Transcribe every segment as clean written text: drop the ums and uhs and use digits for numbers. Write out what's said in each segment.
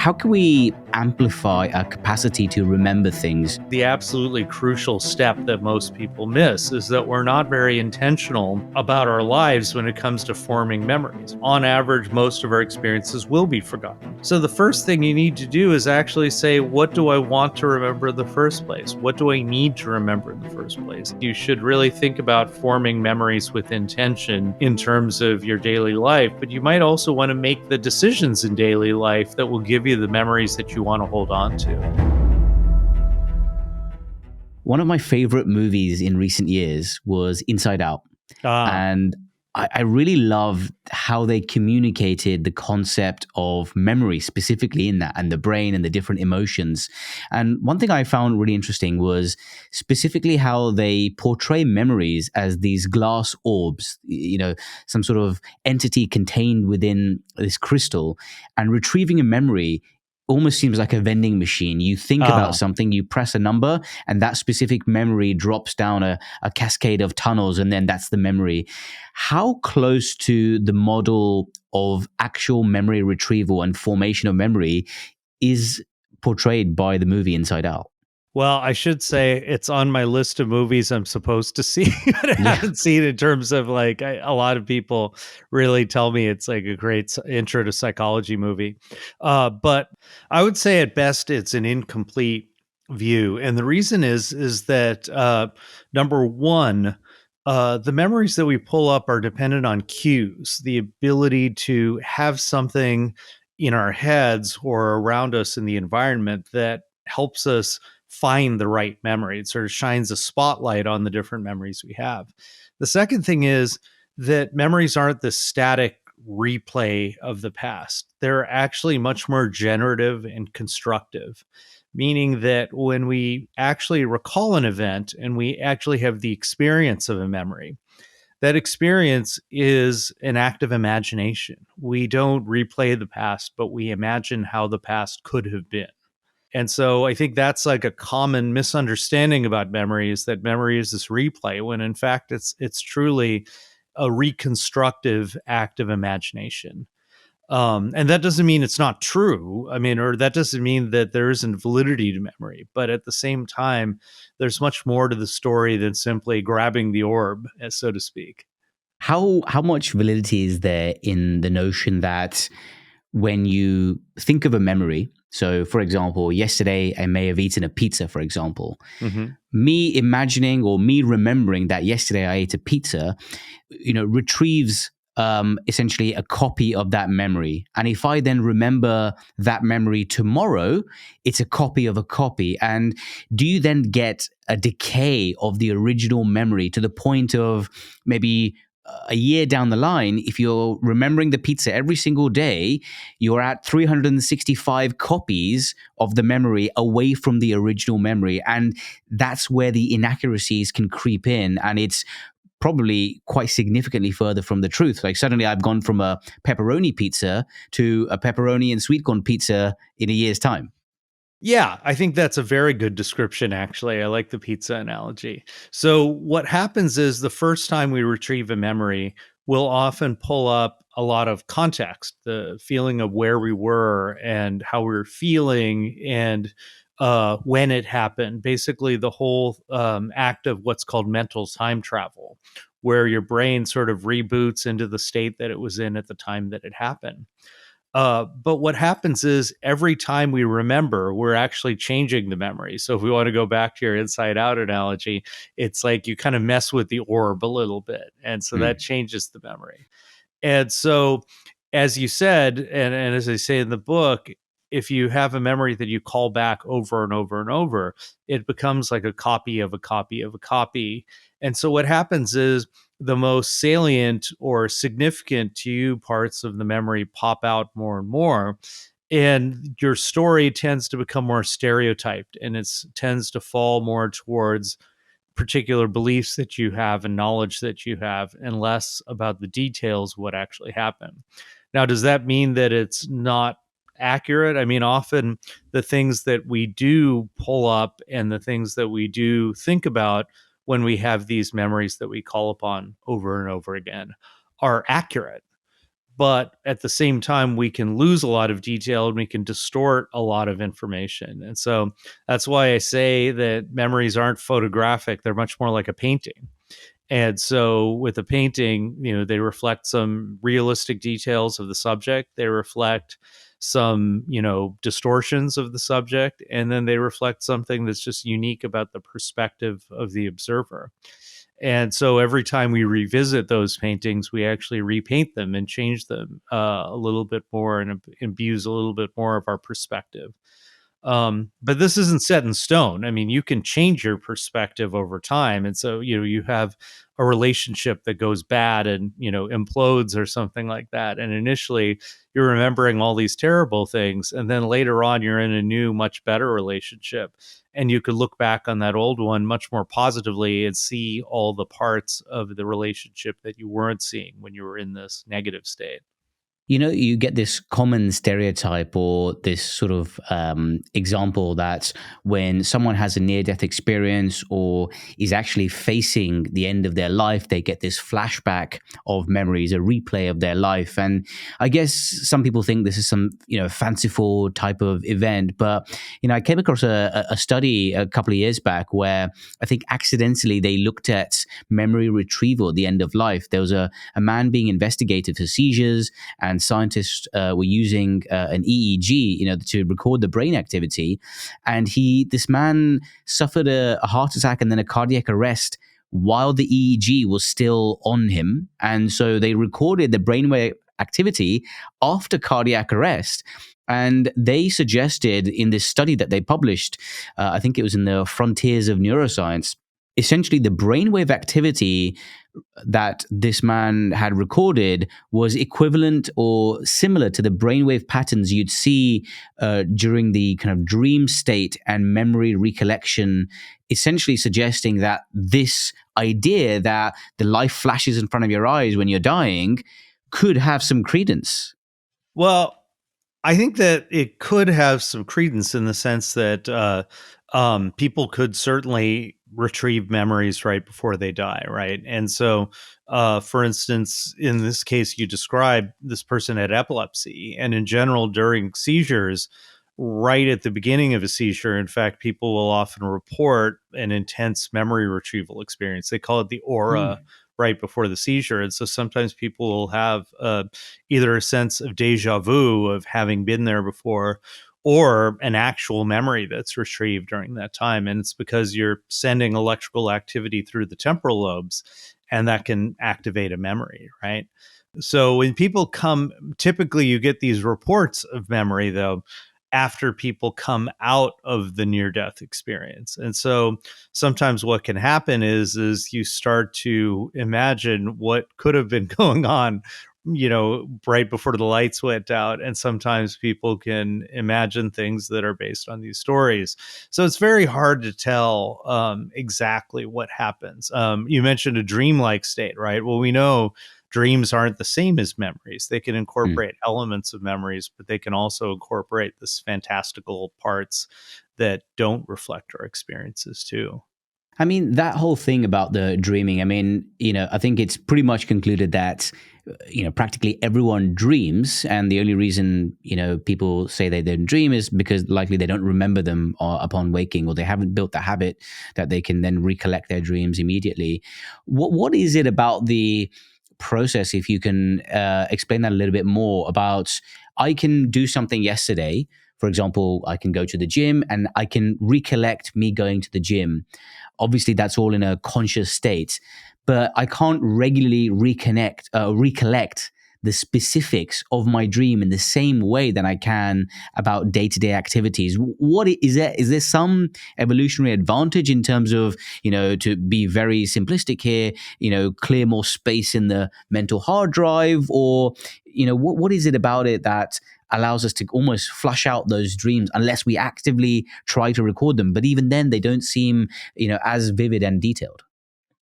How can we amplify our capacity to remember things? The absolutely crucial step that most people miss is that we're not very intentional about our lives when it comes to forming memories. On average, most of our experiences will be forgotten. So the first thing you need to do is actually say, what do I want to remember in the first place? What do I need to remember in the first place? You should really think about forming memories with intention in terms of your daily life, but you might also want to make the decisions in daily life that will give you the memories that you want to hold on to. One of my favorite movies in recent years was Inside Out. And I really loved how they communicated the concept of memory specifically in that, and the brain and the different emotions. And one thing I found really interesting was specifically how they portray memories as these glass orbs, some sort of entity contained within this crystal, and retrieving a memory almost seems like a vending machine. You think about something, you press a number, and that specific memory drops down a cascade of tunnels, and then that's the memory. How close to the model of actual memory retrieval and formation of memory is portrayed by the movie Inside Out? Well, I should say it's on my list of movies I'm supposed to see, but I haven't seen in terms of a lot of people really tell me it's like a great intro to psychology movie. But I would say at best it's an incomplete view. And the reason is that number one, the memories that we pull up are dependent on cues, the ability to have something in our heads or around us in the environment that helps us find the right memory. It sort of shines a spotlight on the different memories we have. The second thing is that memories aren't the static replay of the past. They're actually much more generative and constructive, meaning that when we actually recall an event and we actually have the experience of a memory, that experience is an act of imagination. We don't replay the past, but we imagine how the past could have been. And so I think that's like a common misunderstanding about memory, is that memory is this replay, when in fact it's truly a reconstructive act of imagination. And that doesn't mean it's not true. Or that doesn't mean that there isn't validity to memory. But at the same time, there's much more to the story than simply grabbing the orb, so to speak. How much validity is there in the notion that when you think of a memory, so for example, yesterday I may have eaten a pizza, for example, me imagining or me remembering that yesterday I ate a pizza, retrieves essentially a copy of that memory. And if I then remember that memory tomorrow, it's a copy of a copy. And do you then get a decay of the original memory to the point of maybe a year down the line, if you're remembering the pizza every single day, you're at 365 copies of the memory away from the original memory. And that's where the inaccuracies can creep in. And it's probably quite significantly further from the truth. Like suddenly I've gone from a pepperoni pizza to a pepperoni and sweet corn pizza in a year's time. Yeah, I think that's a very good description, actually. I like the pizza analogy. So, what happens is the first time we retrieve a memory, we'll often pull up a lot of context, the feeling of where we were and how we were feeling and when it happened. Basically, the whole act of what's called mental time travel, where your brain sort of reboots into the state that it was in at the time that it happened. But what happens is every time we remember, we're actually changing the memory. So if we want to go back to your inside out analogy, it's like you kind of mess with the orb a little bit. And so that changes the memory. And so, as you said, and as I say in the book, if you have a memory that you call back over and over and over, it becomes like a copy of a copy of a copy. And so what happens is the most salient or significant to you parts of the memory pop out more and more. And your story tends to become more stereotyped, and it tends to fall more towards particular beliefs that you have and knowledge that you have, and less about the details of what actually happened. Now, does that mean that it's not accurate? Often the things that we do pull up and the things that we do think about when we have these memories that we call upon over and over again are accurate. but at the same time, we can lose a lot of detail and we can distort a lot of information. And so that's why I say that memories aren't photographic, they're much more like a painting. And so with a painting, they reflect some realistic details of the subject. They reflect some, distortions of the subject, and then they reflect something that's just unique about the perspective of the observer. And so every time we revisit those paintings, we actually repaint them and change them a little bit more and imbue a little bit more of our perspective. But this isn't set in stone. I mean, you can change your perspective over time. And so, you have a relationship that goes bad and, implodes or something like that. And initially you're remembering all these terrible things. And then later on, you're in a new, much better relationship. And you could look back on that old one much more positively and see all the parts of the relationship that you weren't seeing when you were in this negative state. You get this common stereotype or this sort of example that when someone has a near-death experience or is actually facing the end of their life, they get this flashback of memories, a replay of their life. And I guess some people think this is some, fanciful type of event. But, I came across a study a couple of years back where I think accidentally they looked at memory retrieval at the end of life. There was a man being investigated for seizures, and scientists were using an EEG, to record the brain activity. And this man suffered a heart attack and then a cardiac arrest while the EEG was still on him. And so they recorded the brainwave activity after cardiac arrest. And they suggested in this study that they published, I think it was in the Frontiers of Neuroscience, essentially the brainwave activity that this man had recorded was equivalent or similar to the brainwave patterns you'd see during the kind of dream state and memory recollection, essentially suggesting that this idea that the life flashes in front of your eyes when you're dying could have some credence. Well, I think that it could have some credence in the sense that people could certainly retrieve memories right before they die, right? And so, for instance, in this case you described, this person had epilepsy, and in general, during seizures, right at the beginning of a seizure, in fact, people will often report an intense memory retrieval experience. They call it the aura. Right before the seizure. And so sometimes people will have either a sense of deja vu of having been there before, or an actual memory that's retrieved during that time. And it's because you're sending electrical activity through the temporal lobes, and that can activate a memory, right? So when people come, typically you get these reports of memory, though, after people come out of the near-death experience. And so sometimes what can happen is you start to imagine what could have been going on, right before the lights went out. And sometimes people can imagine things that are based on these stories. So it's very hard to tell exactly what happens. You mentioned a dreamlike state, right? Well, we know dreams aren't the same as memories. They can incorporate elements of memories, but they can also incorporate this fantastical parts that don't reflect our experiences too. I mean, that whole thing about the dreaming, I mean, I think it's pretty much concluded that, practically everyone dreams. And the only reason, people say they don't dream is because likely they don't remember them upon waking, or they haven't built the habit that they can then recollect their dreams immediately. What is it about the process, if you can explain that a little bit more, about I can do something yesterday. For example, I can go to the gym and I can recollect me going to the gym. Obviously, that's all in a conscious state, but I can't regularly recollect the specifics of my dream in the same way that I can about day-to-day activities. What is there? Is there some evolutionary advantage in terms of, to be very simplistic here, clear more space in the mental hard drive, or, what is it about it that allows us to almost flush out those dreams unless we actively try to record them? But even then, they don't seem, as vivid and detailed.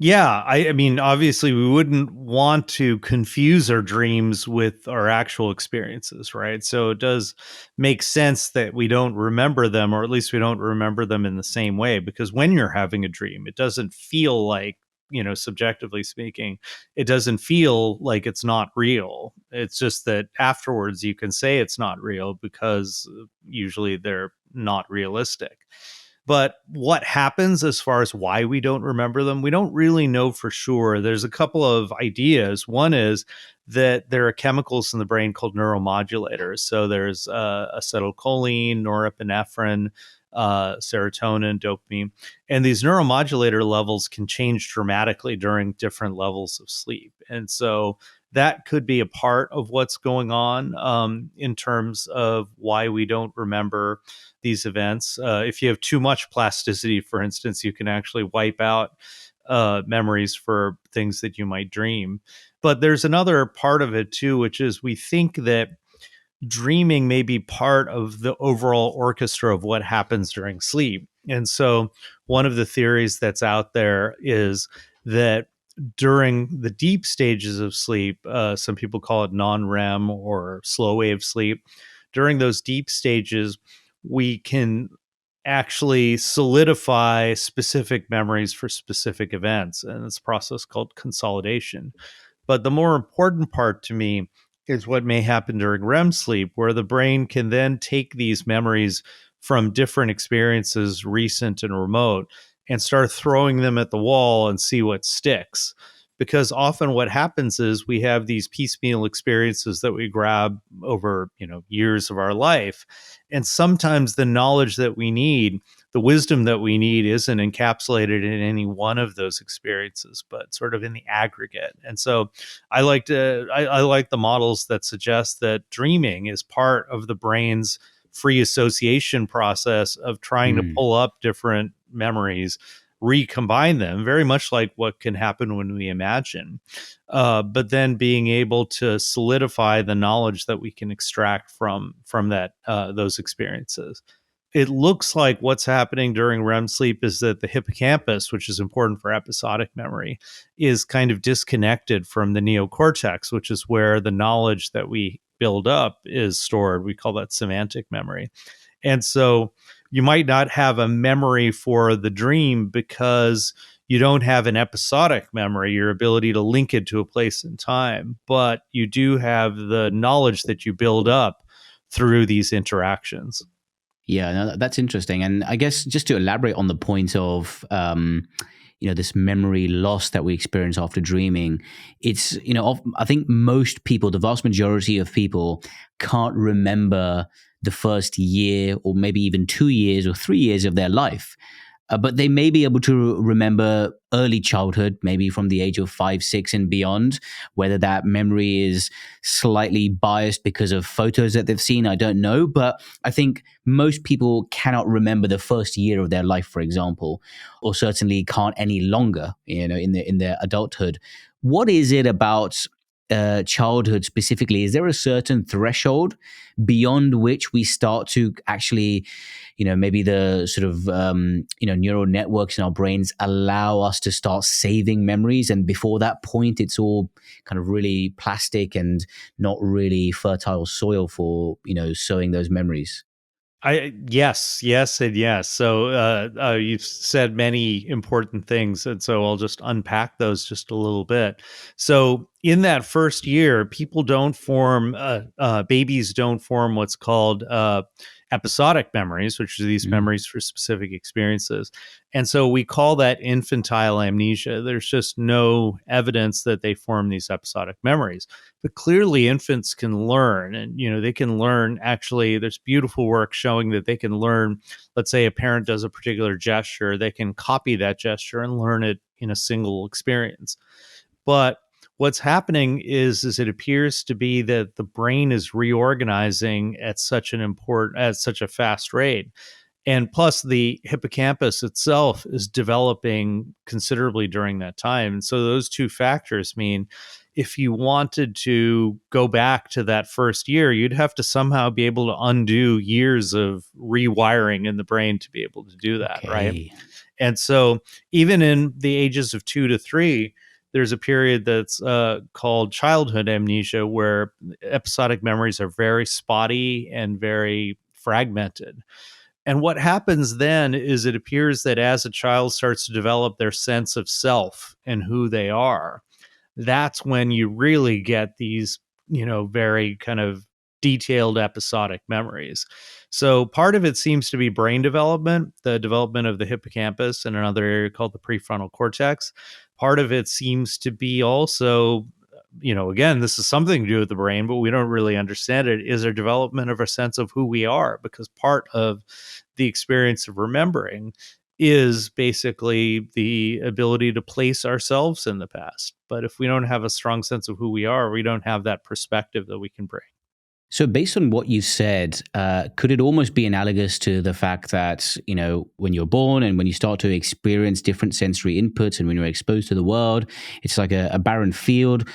Yeah, I mean, obviously, we wouldn't want to confuse our dreams with our actual experiences, right? So it does make sense that we don't remember them, or at least we don't remember them in the same way, because when you're having a dream, it doesn't feel like subjectively speaking, it doesn't feel like it's not real. It's just that afterwards you can say it's not real because usually they're not realistic. But what happens as far as why we don't remember them, we don't really know for sure. There's a couple of ideas. One is that there are chemicals in the brain called neuromodulators. So there's acetylcholine, norepinephrine, serotonin, dopamine. And these neuromodulator levels can change dramatically during different levels of sleep. And so that could be a part of what's going on in terms of why we don't remember these events. If you have too much plasticity, for instance, you can actually wipe out memories for things that you might dream. But there's another part of it too, which is we think that dreaming may be part of the overall orchestra of what happens during sleep. And so one of the theories that's out there is that during the deep stages of sleep, some people call it non-REM or slow wave sleep, during those deep stages, we can actually solidify specific memories for specific events. And it's a process called consolidation. But the more important part to me is what may happen during REM sleep, where the brain can then take these memories from different experiences, recent and remote, and start throwing them at the wall and see what sticks. Because often what happens is we have these piecemeal experiences that we grab over, years of our life. And sometimes the knowledge that we need, the wisdom that we need, isn't encapsulated in any one of those experiences, but sort of in the aggregate. And so I like the models that suggest that dreaming is part of the brain's free association process of trying to pull up different memories, recombine them, very much like what can happen when we imagine, but then being able to solidify the knowledge that we can extract from that those experiences. It looks like what's happening during REM sleep is that the hippocampus, which is important for episodic memory, is kind of disconnected from the neocortex, which is where the knowledge that we build up is stored. We call that semantic memory. And so you might not have a memory for the dream because you don't have an episodic memory, your ability to link it to a place and time, but you do have the knowledge that you build up through these interactions. Yeah, no, that's interesting. And I guess just to elaborate on the point of, this memory loss that we experience after dreaming, it's, I think most people, the vast majority of people can't remember the first year or maybe even 2 years or 3 years of their life. But they may be able to remember early childhood, maybe from the age of 5, 6 and beyond. Whether that memory is slightly biased because of photos that they've seen, I don't know. But I think most people cannot remember the first year of their life, for example, or certainly can't any longer, in their adulthood. What is it about childhood specifically? Is there a certain threshold beyond which we start to actually, maybe the sort of, neural networks in our brains allow us to start saving memories? And before that point, it's all kind of really plastic and not really fertile soil for, sowing those memories. Yes, and yes. So you've said many important things, and so I'll just unpack those just a little bit. So in that first year, people don't form, babies don't form what's called episodic memories, which are these memories for specific experiences. And so we call that infantile amnesia. There's just no evidence that they form these episodic memories. But clearly infants can learn, and they can learn. Actually, there's beautiful work showing that they can learn. Let's say a parent does a particular gesture, they can copy that gesture and learn it in a single experience. But what's happening is it appears to be that the brain is reorganizing at such a fast rate. And plus, the hippocampus itself is developing considerably during that time. And so those two factors mean if you wanted to go back to that first year, you'd have to somehow be able to undo years of rewiring in the brain to be able to do that, Okay. right? And so even in the ages of 2 to 3, there's a period that's called childhood amnesia, where episodic memories are very spotty and very fragmented. And what happens then is it appears that as a child starts to develop their sense of self and who they are, that's when you really get these, very kind of detailed episodic memories. So part of it seems to be brain development, the development of the hippocampus and another area called the prefrontal cortex. Part of it seems to be also, again, this is something to do with the brain, but we don't really understand it, is our development of a sense of who we are, because part of the experience of remembering is basically the ability to place ourselves in the past. But if we don't have a strong sense of who we are, we don't have that perspective that we can bring. So based on what you said, could it almost be analogous to the fact that, when you're born and when you start to experience different sensory inputs and when you're exposed to the world, it's like a barren field,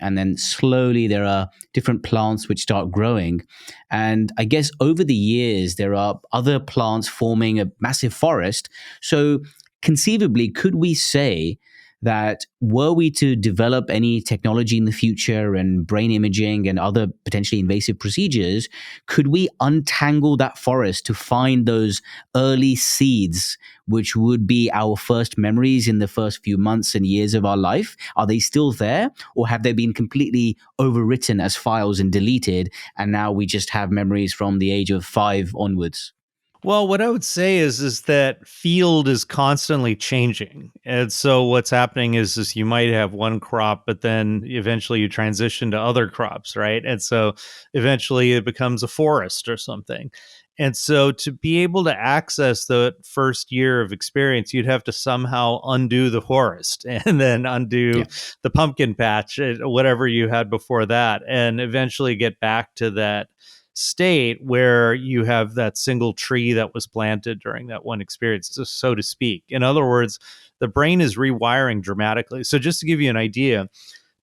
and then slowly there are different plants which start growing. And I guess over the years, there are other plants forming a massive forest. So conceivably, could we say that were we to develop any technology in the future and brain imaging and other potentially invasive procedures, could we untangle that forest to find those early seeds, which would be our first memories in the first few months and years of our life? Are they still there, or have they been completely overwritten as files and deleted, and now we just have memories from the age of 5 onwards? Well, what I would say is that field is constantly changing. And so what's happening is you might have one crop, but then eventually you transition to other crops, right? And so eventually it becomes a forest or something. And so to be able to access the first year of experience, you'd have to somehow undo the forest and then undo Yeah. the pumpkin patch, whatever you had before that, and eventually get back to that state where you have that single tree that was planted during that one experience, so to speak. In other words, the brain is rewiring dramatically. So just to give you an idea,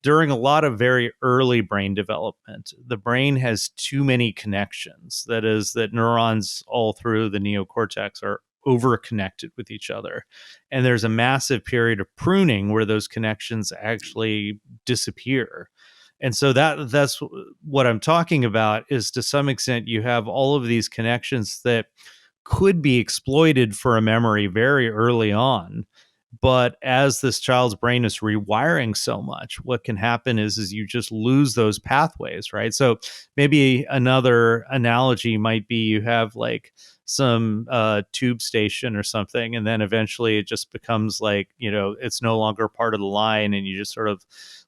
during a lot of very early brain development, the brain has too many connections. That is, that neurons all through the neocortex are over-connected with each other. And there's a massive period of pruning where those connections actually disappear. And so that's what I'm talking about, is to some extent you have all of these connections that could be exploited for a memory very early on. But as this child's brain is rewiring so much, what can happen is you just lose those pathways, right? So maybe another analogy might be you have like some tube station or something, and then eventually it just becomes like, it's no longer part of the line, and you just sort of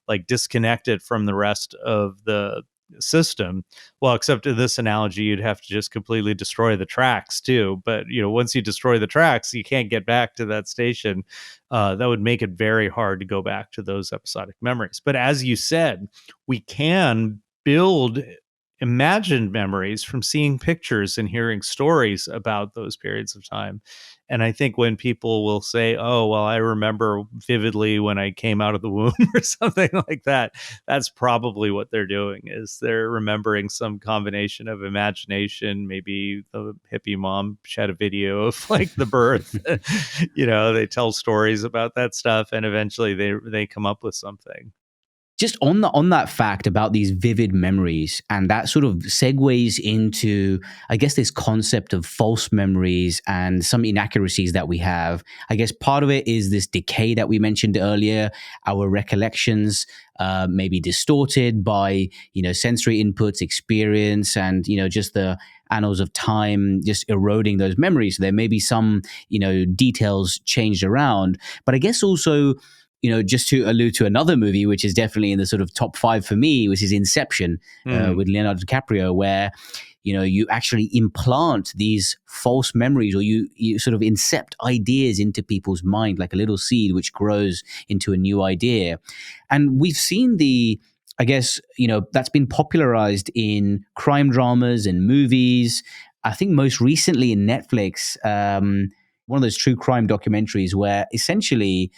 like disconnect it from the rest of the system. Well, except in this analogy, you'd have to just completely destroy the tracks too. But once you destroy the tracks, you can't get back to that station. That would make it very hard to go back to those episodic memories. But as you said, we can build imagined memories from seeing pictures and hearing stories about those periods of time. And I think when people will say, oh, well, I remember vividly when I came out of the womb or something like that, that's probably what they're doing, is they're remembering some combination of imagination. Maybe the hippie mom had a video of like the birth. They tell stories about that stuff, and eventually they come up with something. Just on that fact about these vivid memories, and that sort of segues into, I guess, this concept of false memories and some inaccuracies that we have. I guess part of it is this decay that we mentioned earlier. Our recollections may be distorted by, sensory inputs, experience, and, just the annals of time just eroding those memories. So there may be some, details changed around. But I guess also, just to allude to another movie, which is definitely in the sort of top 5 for me, which is Inception with Leonardo DiCaprio, where, you actually implant these false memories, or you sort of incept ideas into people's mind, like a little seed which grows into a new idea. And we've seen I guess, that's been popularized in crime dramas and movies. I think most recently in Netflix, one of those true crime documentaries where essentially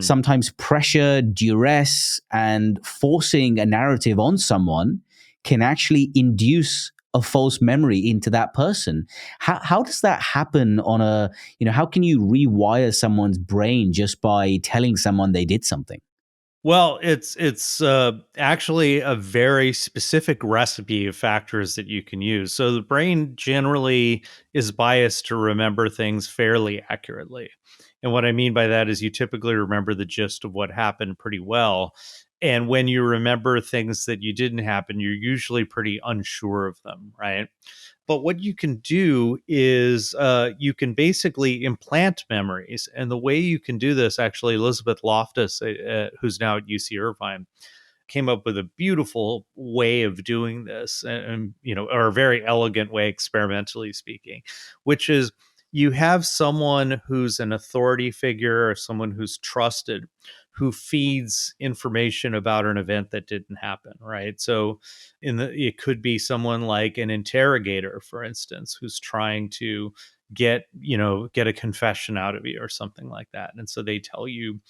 sometimes pressure, duress, and forcing a narrative on someone can actually induce a false memory into that person. How does that happen how can you rewire someone's brain just by telling someone they did something? Well, it's actually a very specific recipe of factors that you can use. So the brain generally is biased to remember things fairly accurately. And what I mean by that is you typically remember the gist of what happened pretty well. And when you remember things that you didn't happen, you're usually pretty unsure of them, right? But what you can do is you can basically implant memories. And the way you can do this, actually, Elizabeth Loftus, who's now at UC Irvine, came up with a beautiful way of doing this, and or a very elegant way, experimentally speaking, which is you have someone who's an authority figure or someone who's trusted who feeds information about an event that didn't happen, right? So it could be someone like an interrogator, for instance, who's trying to get a confession out of you or something like that. And so they tell you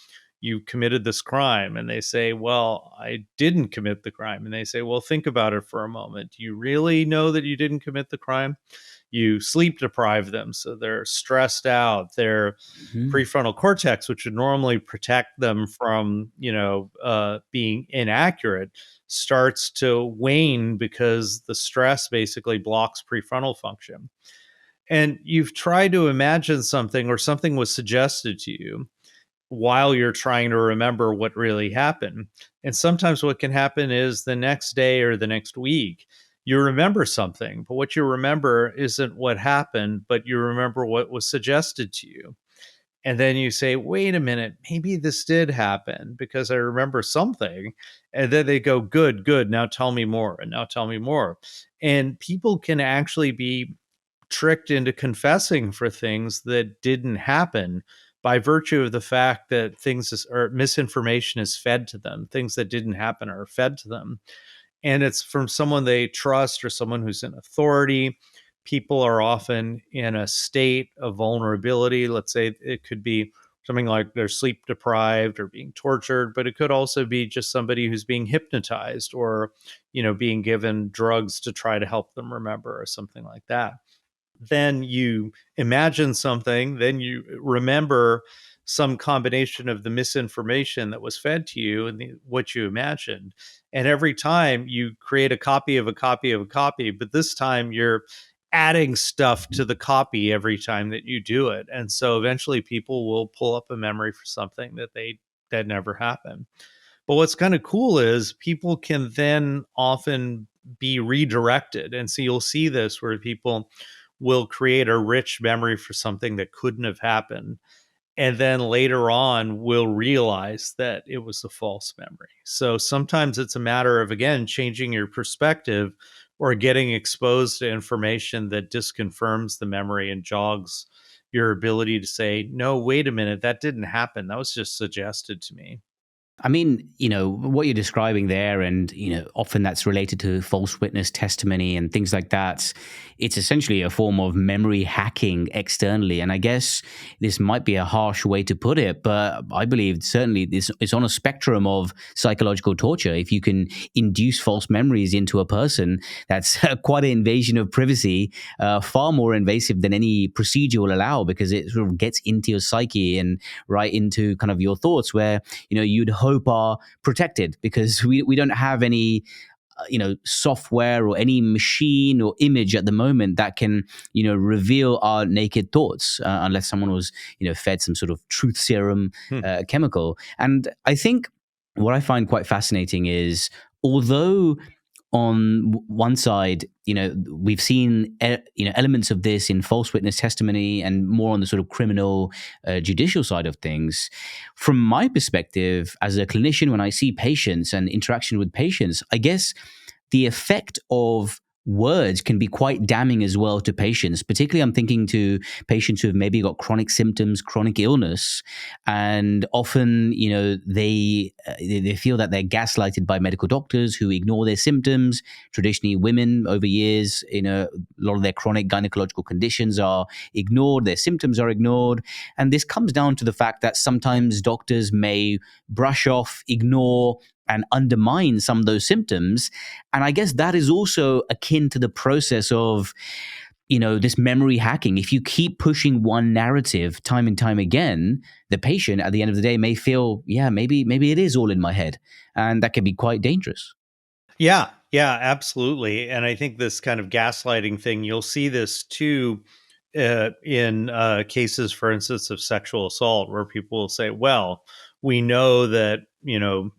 you committed this crime, and they say, well, I didn't commit the crime. And they say, well, think about it for a moment. Do you really know that you didn't commit the crime? You sleep deprive them, so they're stressed out. Their Mhm. prefrontal cortex, which would normally protect them from being inaccurate, starts to wane because the stress basically blocks prefrontal function. And you've tried to imagine something, or something was suggested to you while you're trying to remember what really happened. And sometimes what can happen is the next day or the next week, you remember something, but what you remember isn't what happened, but you remember what was suggested to you. And then you say, wait a minute, maybe this did happen because I remember something. And then they go, good, good. Now tell me more. And now tell me more. And people can actually be tricked into confessing for things that didn't happen by virtue of the fact that or misinformation is fed to them. Things that didn't happen are fed to them, and it's from someone they trust or someone who's in authority. People are often in a state of vulnerability. Let's say it could be something like they're sleep deprived or being tortured, but it could also be just somebody who's being hypnotized or being given drugs to try to help them remember or something like that. Then you imagine something, then you remember some combination of the misinformation that was fed to you and what you imagined. And every time you create a copy of a copy of a copy, but this time you're adding stuff to the copy every time that you do it. And so eventually people will pull up a memory for something that never happened. But what's kind of cool is people can then often be redirected. And so you'll see this where people will create a rich memory for something that couldn't have happened. And then later on, will realize that it was a false memory. So sometimes it's a matter of, again, changing your perspective or getting exposed to information that disconfirms the memory and jogs your ability to say, no, wait a minute, that didn't happen. That was just suggested to me. I mean, what you're describing there, and, often that's related to false witness testimony and things like that. It's essentially a form of memory hacking externally. And I guess this might be a harsh way to put it, but I believe certainly it's on a spectrum of psychological torture. If you can induce false memories into a person, that's quite an invasion of privacy, far more invasive than any procedure will allow, because it sort of gets into your psyche and right into kind of your thoughts where, you'd hope are protected, because we don't have any software or any machine or image at the moment that can reveal our naked thoughts, unless someone was fed some sort of truth serum chemical. And I think what I find quite fascinating is, although on one side, we've seen elements of this in false witness testimony and more on the sort of criminal judicial side of things. From my perspective as a clinician, when I see patients and interaction with patients, I guess the effect of words can be quite damning as well to patients. Particularly, I'm thinking to patients who have maybe got chronic symptoms, chronic illness, and often, they feel that they're gaslighted by medical doctors who ignore their symptoms. Traditionally, women over years, a lot of their chronic gynecological conditions are ignored, their symptoms are ignored, and this comes down to the fact that sometimes doctors may brush off, ignore, and undermine some of those symptoms. And I guess that is also akin to the process of this memory hacking, if you keep pushing one narrative time and time again, the patient at the end of the day may feel, yeah, maybe it is all in my head. And that can be quite dangerous. Yeah, yeah, absolutely. And I think this kind of gaslighting thing, you'll see this too in cases, for instance, of sexual assault, where people will say, well, we know that,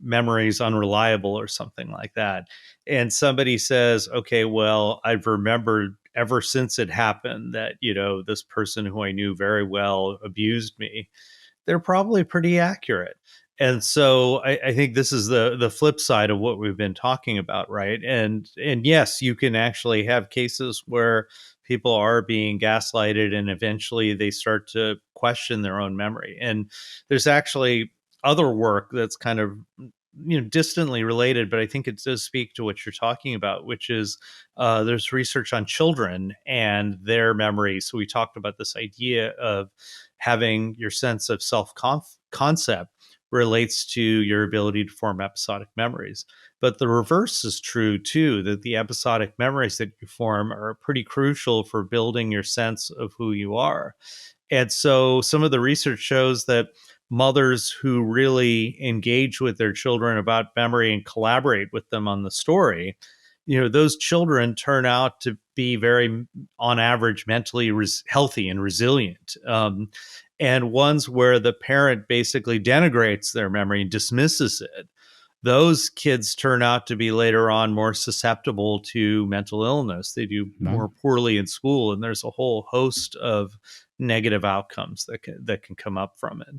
memory is unreliable or something like that. And somebody says, okay, well, I've remembered ever since it happened that, this person who I knew very well abused me. They're probably pretty accurate. And so I think this is the flip side of what we've been talking about, right? And yes, you can actually have cases where people are being gaslighted and eventually they start to question their own memory. And there's actually other work that's kind of distantly related, but I think it does speak to what you're talking about, which is there's research on children and their memories. So we talked about this idea of having your sense of concept relates to your ability to form episodic memories. But the reverse is true too, that the episodic memories that you form are pretty crucial for building your sense of who you are. And so some of the research shows that mothers who really engage with their children about memory and collaborate with them on the story, those children turn out to be very, on average, mentally healthy and resilient. And ones where the parent basically denigrates their memory and dismisses it, those kids turn out to be later on more susceptible to mental illness. They do more poorly in school, and there's a whole host of negative outcomes that can come up from it.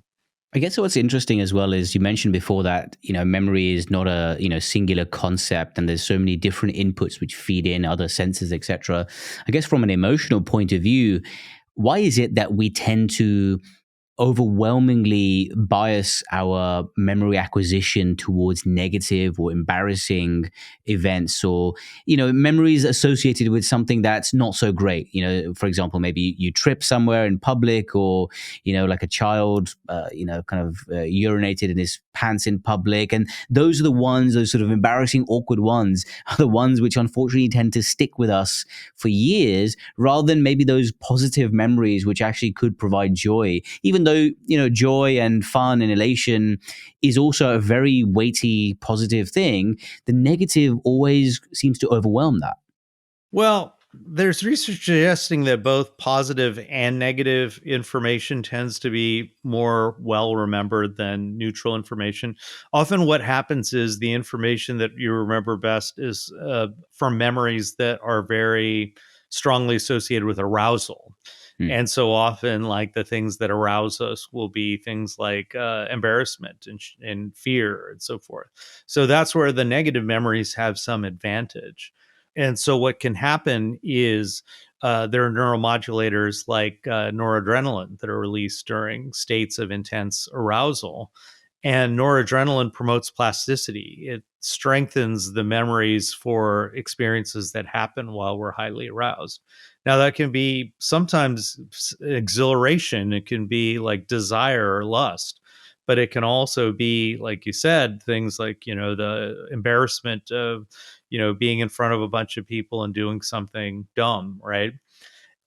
I guess what's interesting as well is you mentioned before that, memory is not a, singular concept, and there's so many different inputs which feed in other senses, etc. I guess from an emotional point of view, why is it that we tend to overwhelmingly bias our memory acquisition towards negative or embarrassing events, or memories associated with something that's not so great? For example, maybe you trip somewhere in public, or like a child urinated in his pants in public, and those sort of embarrassing, awkward ones are the ones which unfortunately tend to stick with us for years, rather than maybe those positive memories which actually could provide joy. Even though joy and fun and elation is also a very weighty positive thing, the negative always seems to overwhelm that. Well, there's research suggesting that both positive and negative information tends to be more well remembered than neutral information. Often what happens is the information that you remember best is from memories that are very strongly associated with arousal. And so often, like, the things that arouse us will be things like embarrassment and fear and so forth. So that's where the negative memories have some advantage. And so what can happen is there are neuromodulators like noradrenaline that are released during states of intense arousal. And noradrenaline promotes plasticity. It strengthens the memories for experiences that happen while we're highly aroused. Now, that can be sometimes exhilaration. It can be like desire or lust, but it can also be, like you said, things like, the embarrassment of, being in front of a bunch of people and doing something dumb, right?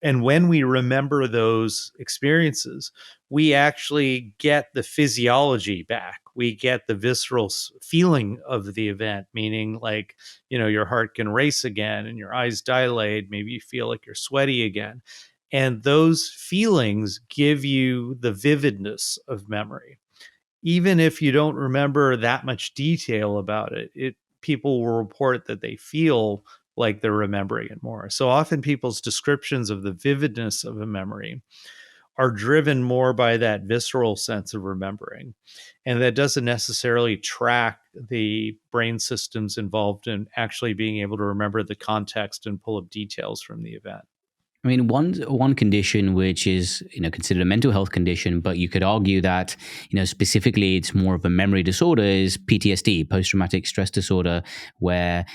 And when we remember those experiences, we actually get the physiology back. We get the visceral feeling of the event, meaning, like, your heart can race again and your eyes dilate. Maybe you feel like you're sweaty again. And those feelings give you the vividness of memory. Even if you don't remember that much detail about it, people will report that they feel like they're remembering it more. So often people's descriptions of the vividness of a memory are driven more by that visceral sense of remembering. And that doesn't necessarily track the brain systems involved in actually being able to remember the context and pull up details from the event. I mean, one condition which is considered a mental health condition, but you could argue that specifically it's more of a memory disorder, is PTSD, post-traumatic stress disorder, where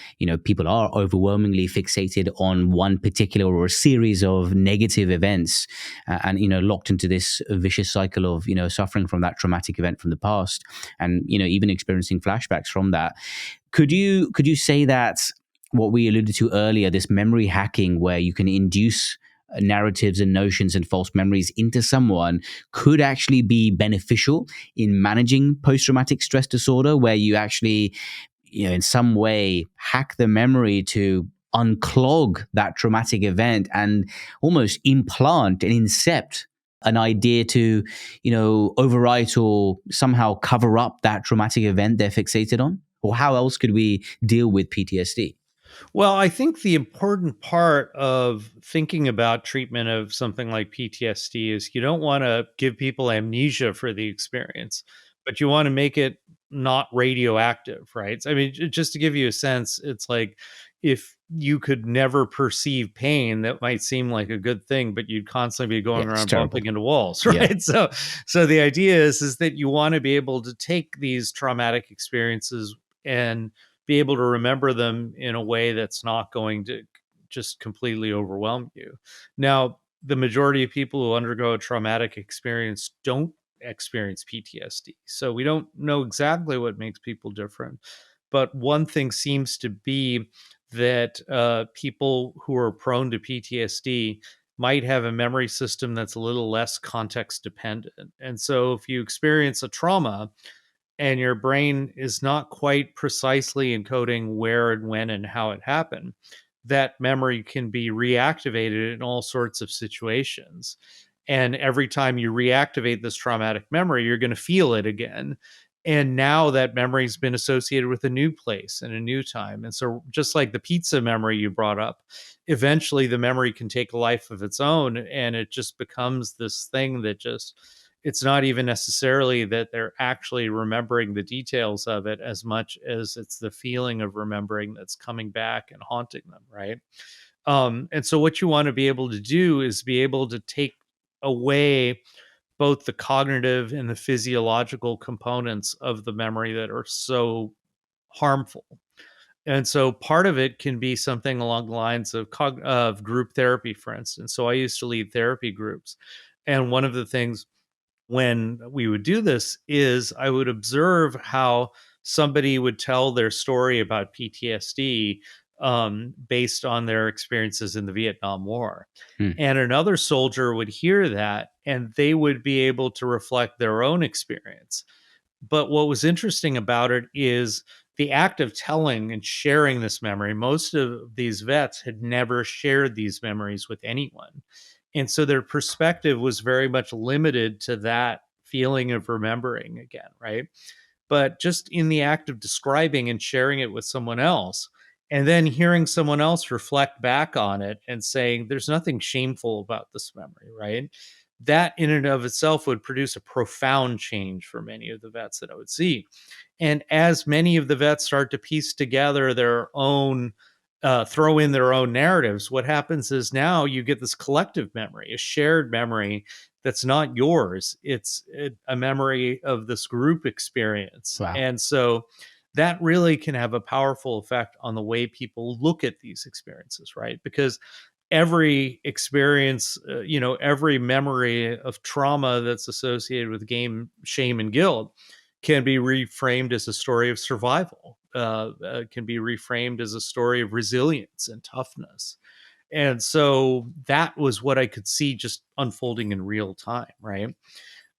people are overwhelmingly fixated on one particular or a series of negative events, and locked into this vicious cycle of suffering from that traumatic event from the past, and even experiencing flashbacks from that. Could you say that what we alluded to earlier, this memory hacking, where you can induce narratives and notions and false memories into someone could actually be beneficial in managing post-traumatic stress disorder, where you actually, in some way hack the memory to unclog that traumatic event and almost implant and incept an idea to, overwrite or somehow cover up that traumatic event they're fixated on? Or how else could we deal with PTSD? Well, I think the important part of thinking about treatment of something like PTSD is you don't want to give people amnesia for the experience, but you want to make it not radioactive, right? I mean, just to give you a sense, it's like if you could never perceive pain, that might seem like a good thing, but you'd constantly be Yeah, going it's around terrible. bumping into walls, Yeah. right? So the idea is that you want to be able to take these traumatic experiences and be able to remember them in a way that's not going to just completely overwhelm you. Now, the majority of people who undergo a traumatic experience don't experience PTSD. So we don't know exactly what makes people different. But one thing seems to be that people who are prone to PTSD might have a memory system that's a little less context dependent. And so if you experience a trauma, and your brain is not quite precisely encoding where and when and how it happened, that memory can be reactivated in all sorts of situations. And every time you reactivate this traumatic memory, you're going to feel it again. And now that memory's been associated with a new place and a new time. And so, just like the pizza memory you brought up, eventually the memory can take a life of its own and it just becomes this thing that just, it's not even necessarily that they're actually remembering the details of it as much as it's the feeling of remembering that's coming back and haunting them, right? And so what you want to be able to do is be able to take away both the cognitive and the physiological components of the memory that are so harmful. And so part of it can be something along the lines of of group therapy, for instance. So I used to lead therapy groups, and one of the things when we would do this is I would observe how somebody would tell their story about PTSD based on their experiences in the Vietnam War. Hmm. And another soldier would hear that and they would be able to reflect their own experience. But what was interesting about it is the act of telling and sharing this memory. Most of these vets had never shared these memories with anyone. And so their perspective was very much limited to that feeling of remembering again, right? But just in the act of describing and sharing it with someone else, and then hearing someone else reflect back on it and saying, there's nothing shameful about this memory, right? That in and of itself would produce a profound change for many of the vets that I would see. And as many of the vets start to piece together their own, throw in their own narratives, what happens is now you get this collective memory, a shared memory that's not yours. A memory of this group experience. Wow. And so that really can have a powerful effect on the way people look at these experiences, right? Because every experience, every memory of trauma that's associated with game, shame, and guilt can be reframed as a story of survival, can be reframed as a story of resilience and toughness. And so that was what I could see just unfolding in real time, right?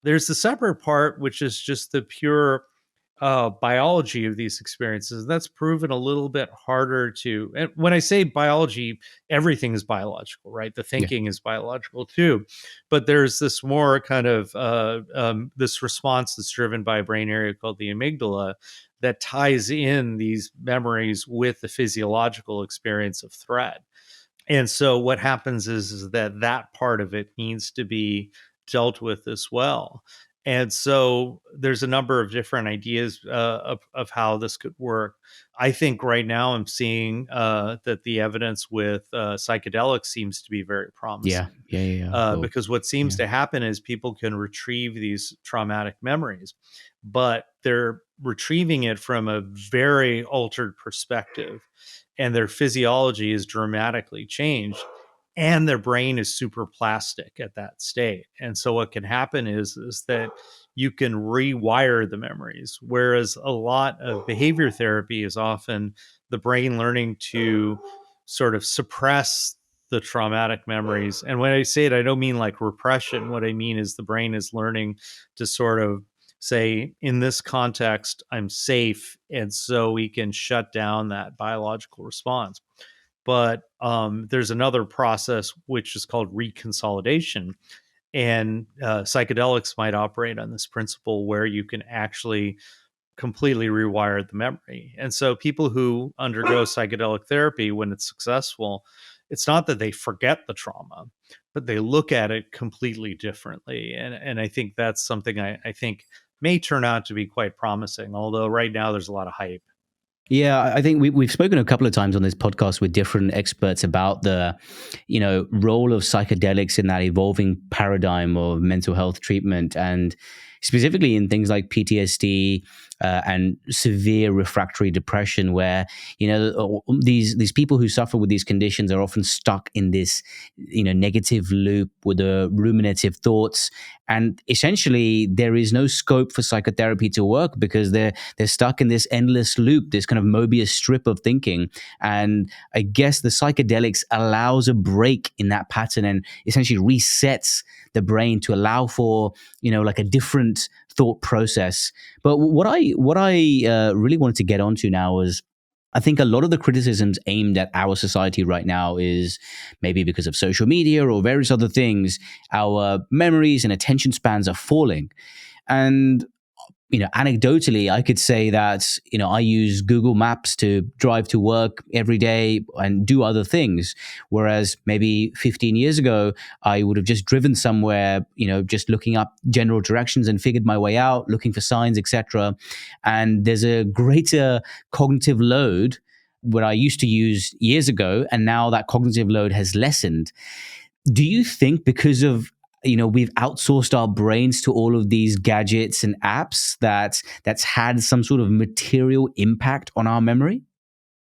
There's the separate part, which is just the pure biology of these experiences. That's proven a little bit harder to. And when I say biology, everything is biological, right? The Yeah. thinking is biological too. But there's this more kind of this response that's driven by a brain area called the amygdala that ties in these memories with the physiological experience of threat. And so what happens is that that part of it needs to be dealt with as well. And so there's a number of different ideas of how this could work. I think right now I'm seeing that the evidence with psychedelics seems to be very Yeah. promising, Yeah. Yeah. Yeah. Well, because what seems yeah. to happen is people can retrieve these traumatic memories, but they're retrieving it from a very altered perspective, and their physiology is dramatically changed, and their brain is super plastic at that state. And so what can happen is that you can rewire the memories, whereas a lot of behavior therapy is often the brain learning to sort of suppress the traumatic memories. And when I say it, I don't mean like repression. What I mean is the brain is learning to sort of say, in this context, I'm safe. And so we can shut down that biological response. But there's another process which is called reconsolidation. And psychedelics might operate on this principle where you can actually completely rewire the memory. And so people who undergo psychedelic therapy, when it's successful, it's not that they forget the trauma, but they look at it completely differently. And I think that's something I think may turn out to be quite promising, although right now there's a lot of hype. Yeah, I think we've spoken a couple of times on this podcast with different experts about the, role of psychedelics in that evolving paradigm of mental health treatment, and specifically in things like PTSD and severe refractory depression, where these people who suffer with these conditions are often stuck in this negative loop with the ruminative thoughts, and essentially there is no scope for psychotherapy to work because they're stuck in this endless loop, this kind of Mobius strip of thinking. And I guess the psychedelics allows a break in that pattern and essentially resets the brain to allow for like a different thought process. But what I really wanted to get onto now was, I think a lot of the criticisms aimed at our society right now is maybe because of social media or various other things, our memories and attention spans are falling. And anecdotally, I could say that, I use Google Maps to drive to work every day and do other things. Whereas maybe 15 years ago, I would have just driven somewhere, just looking up general directions and figured my way out, looking for signs, etc. And there's a greater cognitive load what I used to use years ago. And now that cognitive load has lessened. Do you think because of we've outsourced our brains to all of these gadgets and apps that's had some sort of material impact on our memory?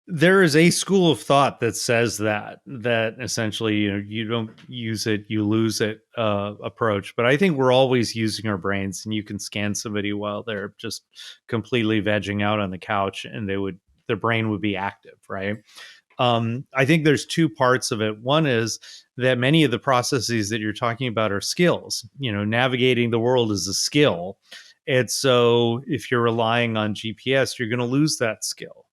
There is a school of thought that says that essentially, you don't use it, you lose it approach. But I think we're always using our brains, and you can scan somebody while they're just completely vegging out on the couch, and their brain would be active, right? I think there's two parts of it. One is that many of the processes that you're talking about are skills. Navigating the world is a skill. And so if you're relying on GPS, you're going to lose that skill.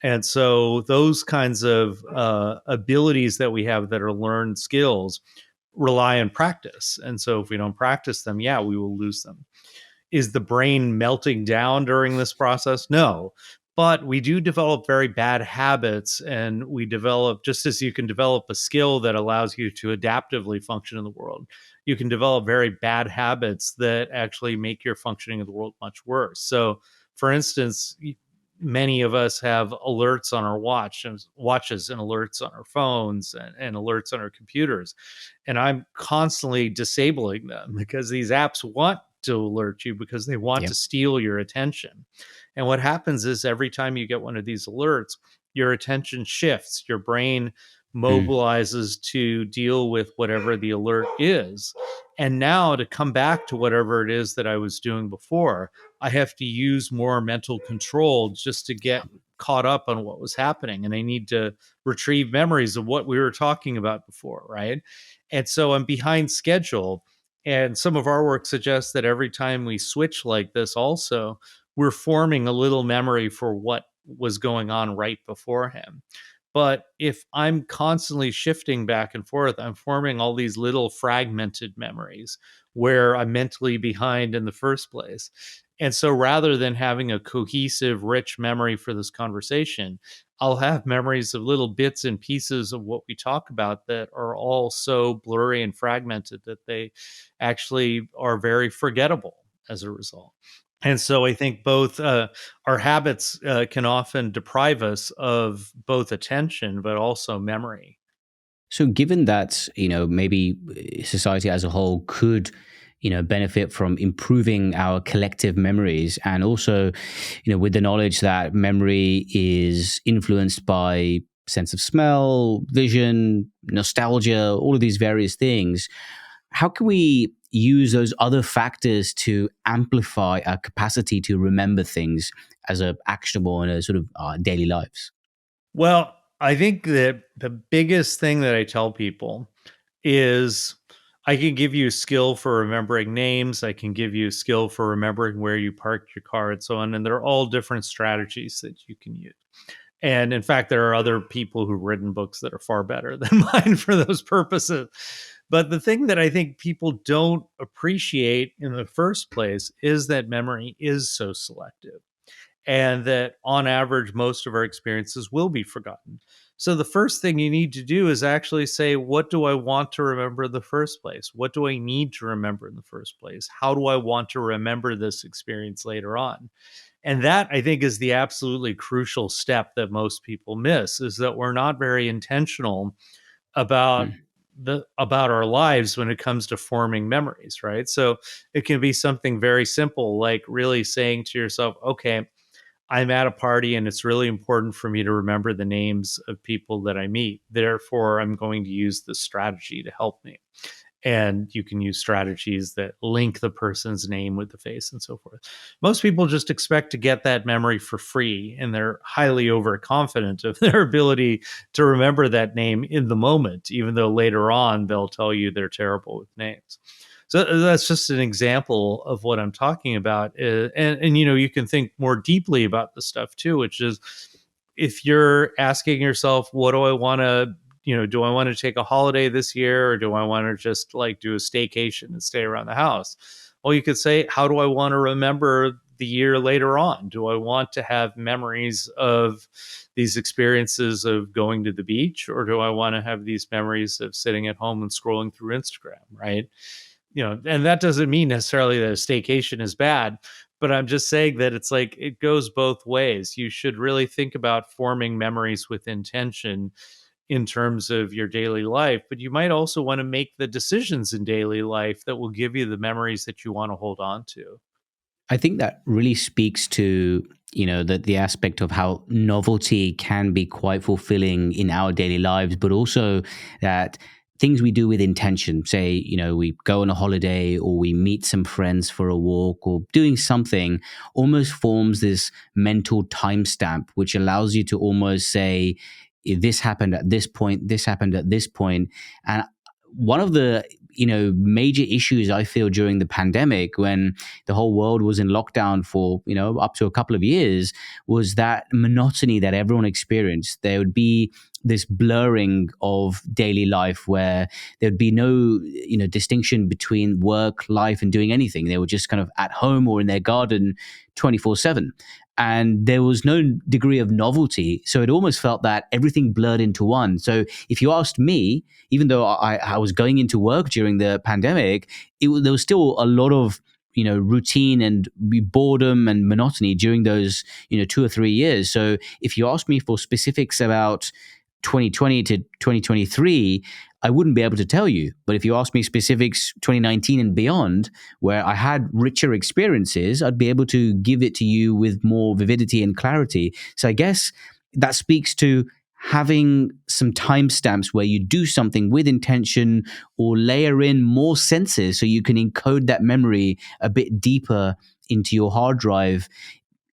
And so those kinds of abilities that we have that are learned skills rely on practice. And so if we don't practice them, yeah, we will lose them. Is the brain melting down during this process? No. But we do develop very bad habits, and we develop, just as you can develop a skill that allows you to adaptively function in the world, you can develop very bad habits that actually make your functioning in the world much worse. So, for instance, many of us have alerts on our watches and alerts on our phones and alerts on our computers. And I'm constantly disabling them because these apps want to alert you because they want Yep. to steal your attention. And what happens is every time you get one of these alerts, your attention shifts, your brain mobilizes to deal with whatever the alert is. And now to come back to whatever it is that I was doing before, I have to use more mental control just to get caught up on what was happening. And I need to retrieve memories of what we were talking about before, right? And so I'm behind schedule. And some of our work suggests that every time we switch like this, also, we're forming a little memory for what was going on right before him. But if I'm constantly shifting back and forth, I'm forming all these little fragmented memories where I'm mentally behind in the first place. And so rather than having a cohesive, rich memory for this conversation, I'll have memories of little bits and pieces of what we talk about that are all so blurry and fragmented that they actually are very forgettable as a result. And so I think both our habits can often deprive us of both attention, but also memory. So given that, maybe society as a whole could, benefit from improving our collective memories, and also, with the knowledge that memory is influenced by sense of smell, vision, nostalgia, all of these various things, how can we use those other factors to amplify our capacity to remember things as a actionable in a sort of daily lives? Well, I think that the biggest thing that I tell people is I can give you a skill for remembering names. I can give you a skill for remembering where you parked your car and so on. And they're all different strategies that you can use. And in fact, there are other people who've written books that are far better than mine for those purposes. But the thing that I think people don't appreciate in the first place is that memory is so selective, and that on average, most of our experiences will be forgotten. So the first thing you need to do is actually say, what do I want to remember in the first place? What do I need to remember in the first place? How do I want to remember this experience later on? And that, I think, is the absolutely crucial step that most people miss, is that we're not very intentional about Mm. about our lives when it comes to forming memories, right? So it can be something very simple, like really saying to yourself, okay, I'm at a party and it's really important for me to remember the names of people that I meet. Therefore, I'm going to use this strategy to help me. And you can use strategies that link the person's name with the face and so forth. Most people just expect to get that memory for free, and they're highly overconfident of their ability to remember that name in the moment, even though later on they'll tell you they're terrible with names. So that's just an example of what I'm talking about. And you know, you can think more deeply about the stuff too, which is if you're asking yourself, what do I want to, you know, do I want to take a holiday this year, or do I want to just like do a staycation and stay around the house? Well, you could say, how do I want to remember the year later on? Do I want to have memories of these experiences of going to the beach, or do I want to have these memories of sitting at home and scrolling through Instagram, right? You know, and that doesn't mean necessarily that a staycation is bad, but I'm just saying that it's like it goes both ways. You should really think about forming memories with intention in terms of your daily life, but you might also want to make the decisions in daily life that will give you the memories that you want to hold on to. I think that really speaks to, you know, the aspect of how novelty can be quite fulfilling in our daily lives, but also that things we do with intention, say, you know, we go on a holiday or we meet some friends for a walk or doing something, almost forms this mental timestamp, which allows you to almost say, this happened at this point, this happened at this point. And one of the, you know, major issues I feel during the pandemic, when the whole world was in lockdown for, you know, up to a couple of years, was that monotony that everyone experienced. There would be this blurring of daily life where there'd be no, you know, distinction between work, life, and doing anything. They were just kind of at home or in their garden 24/7. And there was no degree of novelty. So it almost felt that everything blurred into one. So if you asked me, even though I was going into work during the pandemic, there was still a lot of, you know, routine and boredom and monotony during those, you know, 2 or 3 years. So if you ask me for specifics about 2020 to 2023, I wouldn't be able to tell you. But if you ask me specifics 2019 and beyond, where I had richer experiences, I'd be able to give it to you with more vividity and clarity. So I guess that speaks to having some timestamps where you do something with intention or layer in more senses so you can encode that memory a bit deeper into your hard drive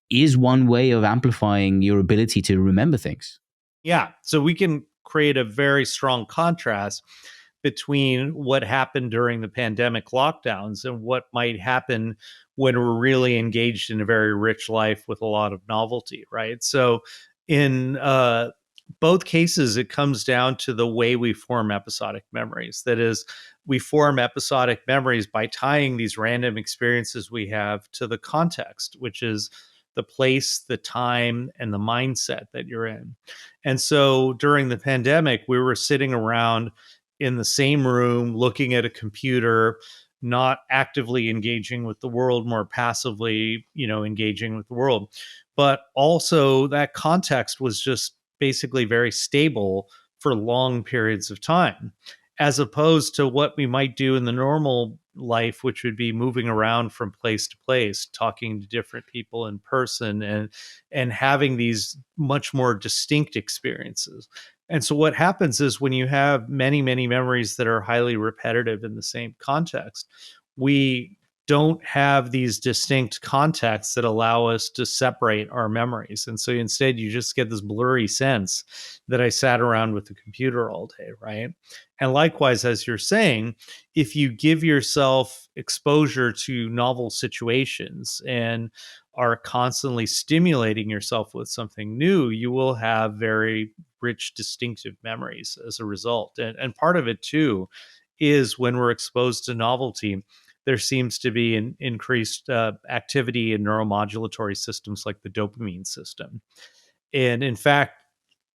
is one way of amplifying your ability to remember things. Yeah. So we can create a very strong contrast between what happened during the pandemic lockdowns and what might happen when we're really engaged in a very rich life with a lot of novelty, right? So in both cases, it comes down to the way we form episodic memories. That is, we form episodic memories by tying these random experiences we have to the context, which is the place, the time, and the mindset that you're in. And so during the pandemic, we were sitting around in the same room looking at a computer, not actively engaging with the world, more passively, you know, engaging with the world. But also that context was just basically very stable for long periods of time, as opposed to what we might do in the normal life, which would be moving around from place to place, talking to different people in person, and having these much more distinct experiences. And so what happens is when you have many, many memories that are highly repetitive in the same context, we don't have these distinct contexts that allow us to separate our memories. And so instead, you just get this blurry sense that I sat around with the computer all day, right? And likewise, as you're saying, if you give yourself exposure to novel situations and are constantly stimulating yourself with something new, you will have very rich, distinctive memories as a result. And part of it, too, is when we're exposed to novelty, there seems to be an increased activity in neuromodulatory systems like the dopamine system. And in fact,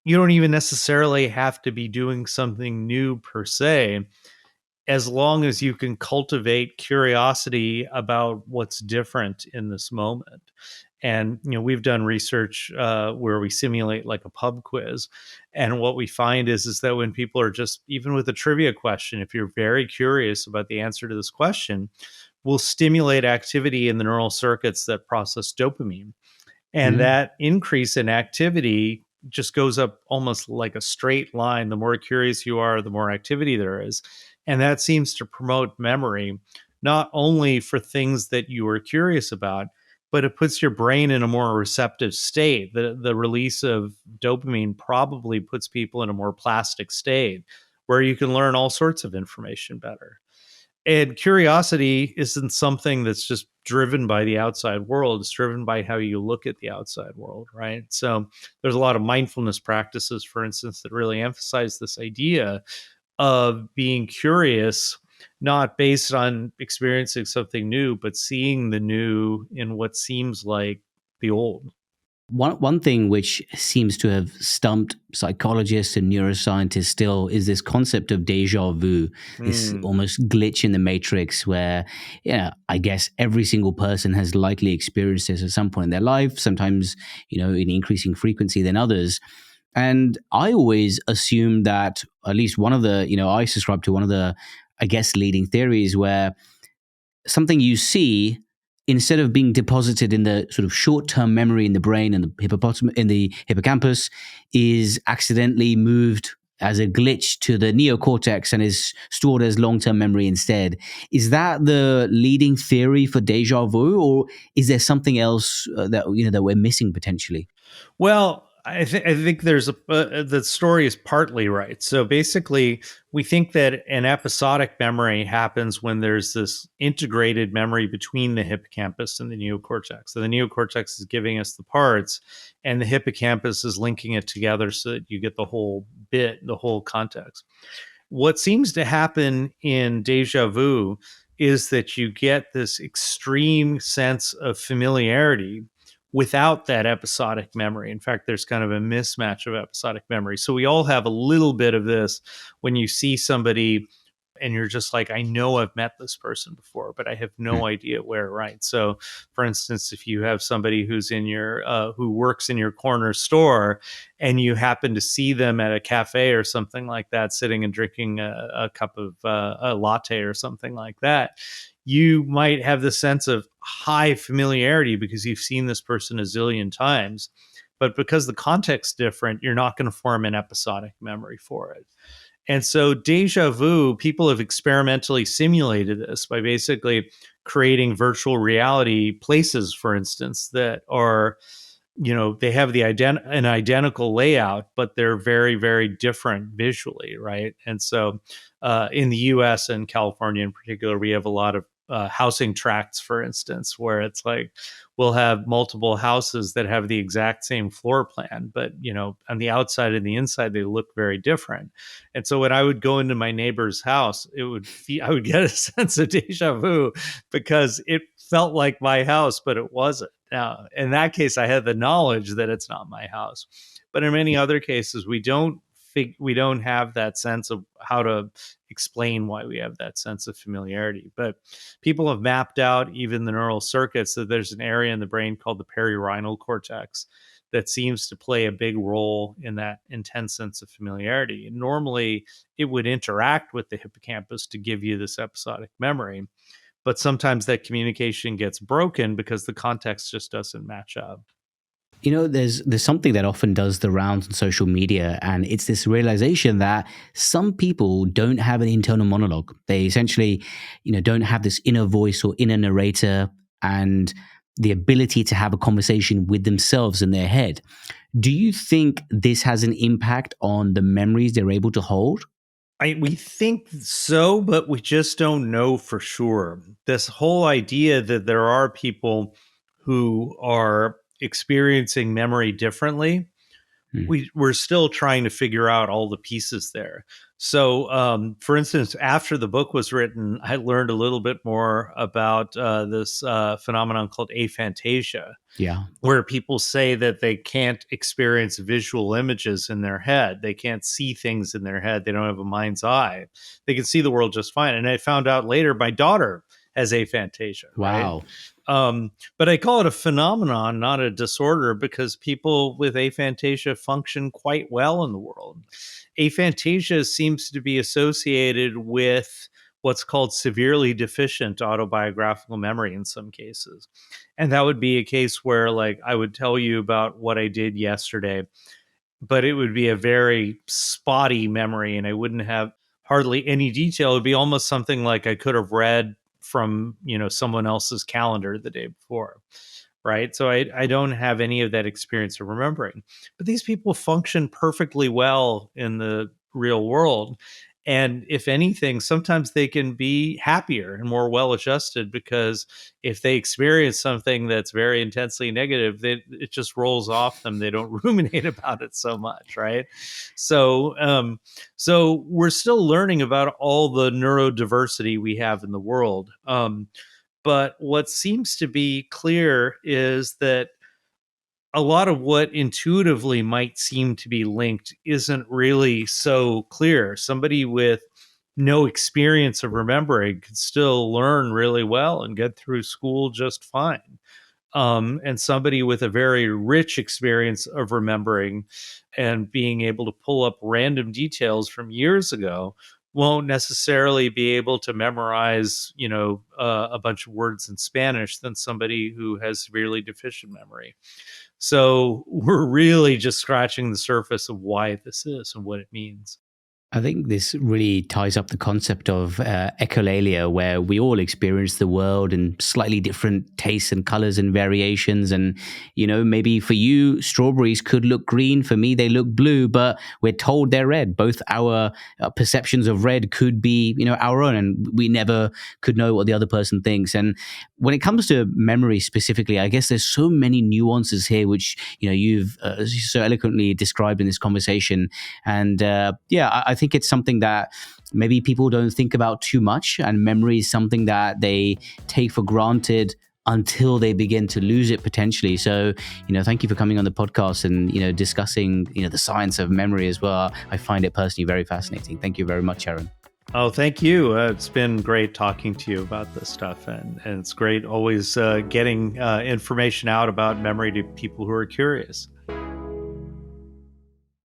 you don't even necessarily have to be doing something new per se, as long as you can cultivate curiosity about what's different in this moment. And we've done research where we simulate like a pub quiz, and what we find is that when people are just, even with a trivia question, if you're very curious about the answer to this question, will stimulate activity in the neural circuits that process dopamine. And Mm. that increase in activity just goes up almost like a straight line. The more curious you are, the more activity there is. And that seems to promote memory, not only for things that you were curious about, but it puts your brain in a more receptive state. The release of dopamine probably puts people in a more plastic state where you can learn all sorts of information better. And curiosity isn't something that's just driven by the outside world. It's driven by how you look at the outside world, right? So there's a lot of mindfulness practices, for instance, that really emphasize this idea of being curious, not based on experiencing something new, but seeing the new in what seems like the old. One thing which seems to have stumped psychologists and neuroscientists still is this concept of deja vu, this Mm. almost glitch in the matrix where, yeah, I guess every single person has likely experienced this at some point in their life, sometimes, in increasing frequency than others. And I always assumed that at least one of the, I subscribe to one of the, I guess, leading theories where something you see, instead of being deposited in the sort of short-term memory in the brain and the hippocampus, is accidentally moved as a glitch to the neocortex and is stored as long-term memory instead. Is that the leading theory for deja vu, or is there something else that we're missing potentially? Well, I think there's the story is partly right. So basically, we think that an episodic memory happens when there's this integrated memory between the hippocampus and the neocortex. So the neocortex is giving us the parts, and the hippocampus is linking it together so that you get the whole bit, the whole context. What seems to happen in deja vu is that you get this extreme sense of familiarity without that episodic memory. In fact, there's kind of a mismatch of episodic memory. So we all have a little bit of this when you see somebody and you're just like, I know I've met this person before, but I have Hmm. no idea where, right? So for instance, if you have somebody who's in your who works in your corner store and you happen to see them at a cafe or something like that, sitting and drinking a cup of a latte or something like that, you might have the sense of high familiarity because you've seen this person a zillion times. But because the context's different, you're not going to form an episodic memory for it. And so deja vu, people have experimentally simulated this by basically creating virtual reality places, for instance, that are, they have an identical layout, but they're very, very different visually, right? And so in the US and California in particular, we have a lot of housing tracts, for instance, where it's like we'll have multiple houses that have the exact same floor plan, but on the outside and the inside they look very different. And so when I would go into my neighbor's house, I would get a sense of deja vu because it felt like my house, but it wasn't. Now, in that case, I had the knowledge that it's not my house. But in many other cases, we don't have that sense of how to explain why we have that sense of familiarity. But people have mapped out even the neural circuits that there's an area in the brain called the perirhinal cortex that seems to play a big role in that intense sense of familiarity. And normally, it would interact with the hippocampus to give you this episodic memory, but sometimes that communication gets broken because the context just doesn't match up. There's something that often does the rounds on social media, and it's this realization that some people don't have an internal monologue. They essentially, don't have this inner voice or inner narrator and the ability to have a conversation with themselves in their head. Do you think this has an impact on the memories they're able to hold? We think so, but we just don't know for sure. This whole idea that there are people who are experiencing memory differently, we're still trying to figure out all the pieces there. So, for instance, after the book was written, I learned a little bit more about this phenomenon called aphantasia, Yeah. where people say that they can't experience visual images in their head. They can't see things in their head. They don't have a mind's eye. They can see the world just fine. And I found out later my daughter has aphantasia. Wow. Right? But I call it a phenomenon, not a disorder, because people with aphantasia function quite well in the world. Aphantasia seems to be associated with what's called severely deficient autobiographical memory in some cases. And that would be a case where, like, I would tell you about what I did yesterday, but it would be a very spotty memory and I wouldn't have hardly any detail. It would be almost something like I could have read from, someone else's calendar the day before. Right. So I don't have any of that experience of remembering. But these people function perfectly well in the real world. And if anything, sometimes they can be happier and more well adjusted because if they experience something that's very intensely negative, it just rolls off them. They don't ruminate about it so much. Right. So we're still learning about all the neurodiversity we have in the world. But what seems to be clear is that a lot of what intuitively might seem to be linked isn't really so clear. Somebody with no experience of remembering could still learn really well and get through school just fine. And somebody with a very rich experience of remembering and being able to pull up random details from years ago won't necessarily be able to memorize, a bunch of words in Spanish than somebody who has severely deficient memory. So we're really just scratching the surface of why this is and what it means. I think this really ties up the concept of echolalia, where we all experience the world in slightly different tastes and colors and variations. And, maybe for you, strawberries could look green. For me, they look blue, but we're told they're red. Both our perceptions of red could be, our own, and we never could know what the other person thinks. And when it comes to memory specifically, I guess there's so many nuances here, which, you've so eloquently described in this conversation. And I think it's something that maybe people don't think about too much, and memory is something that they take for granted until they begin to lose it potentially. So, thank you for coming on the podcast and, discussing, the science of memory as well. I find it personally very fascinating. Thank you very much, Charan. Oh, thank you. It's been great talking to you about this stuff. And it's great always getting information out about memory to people who are curious.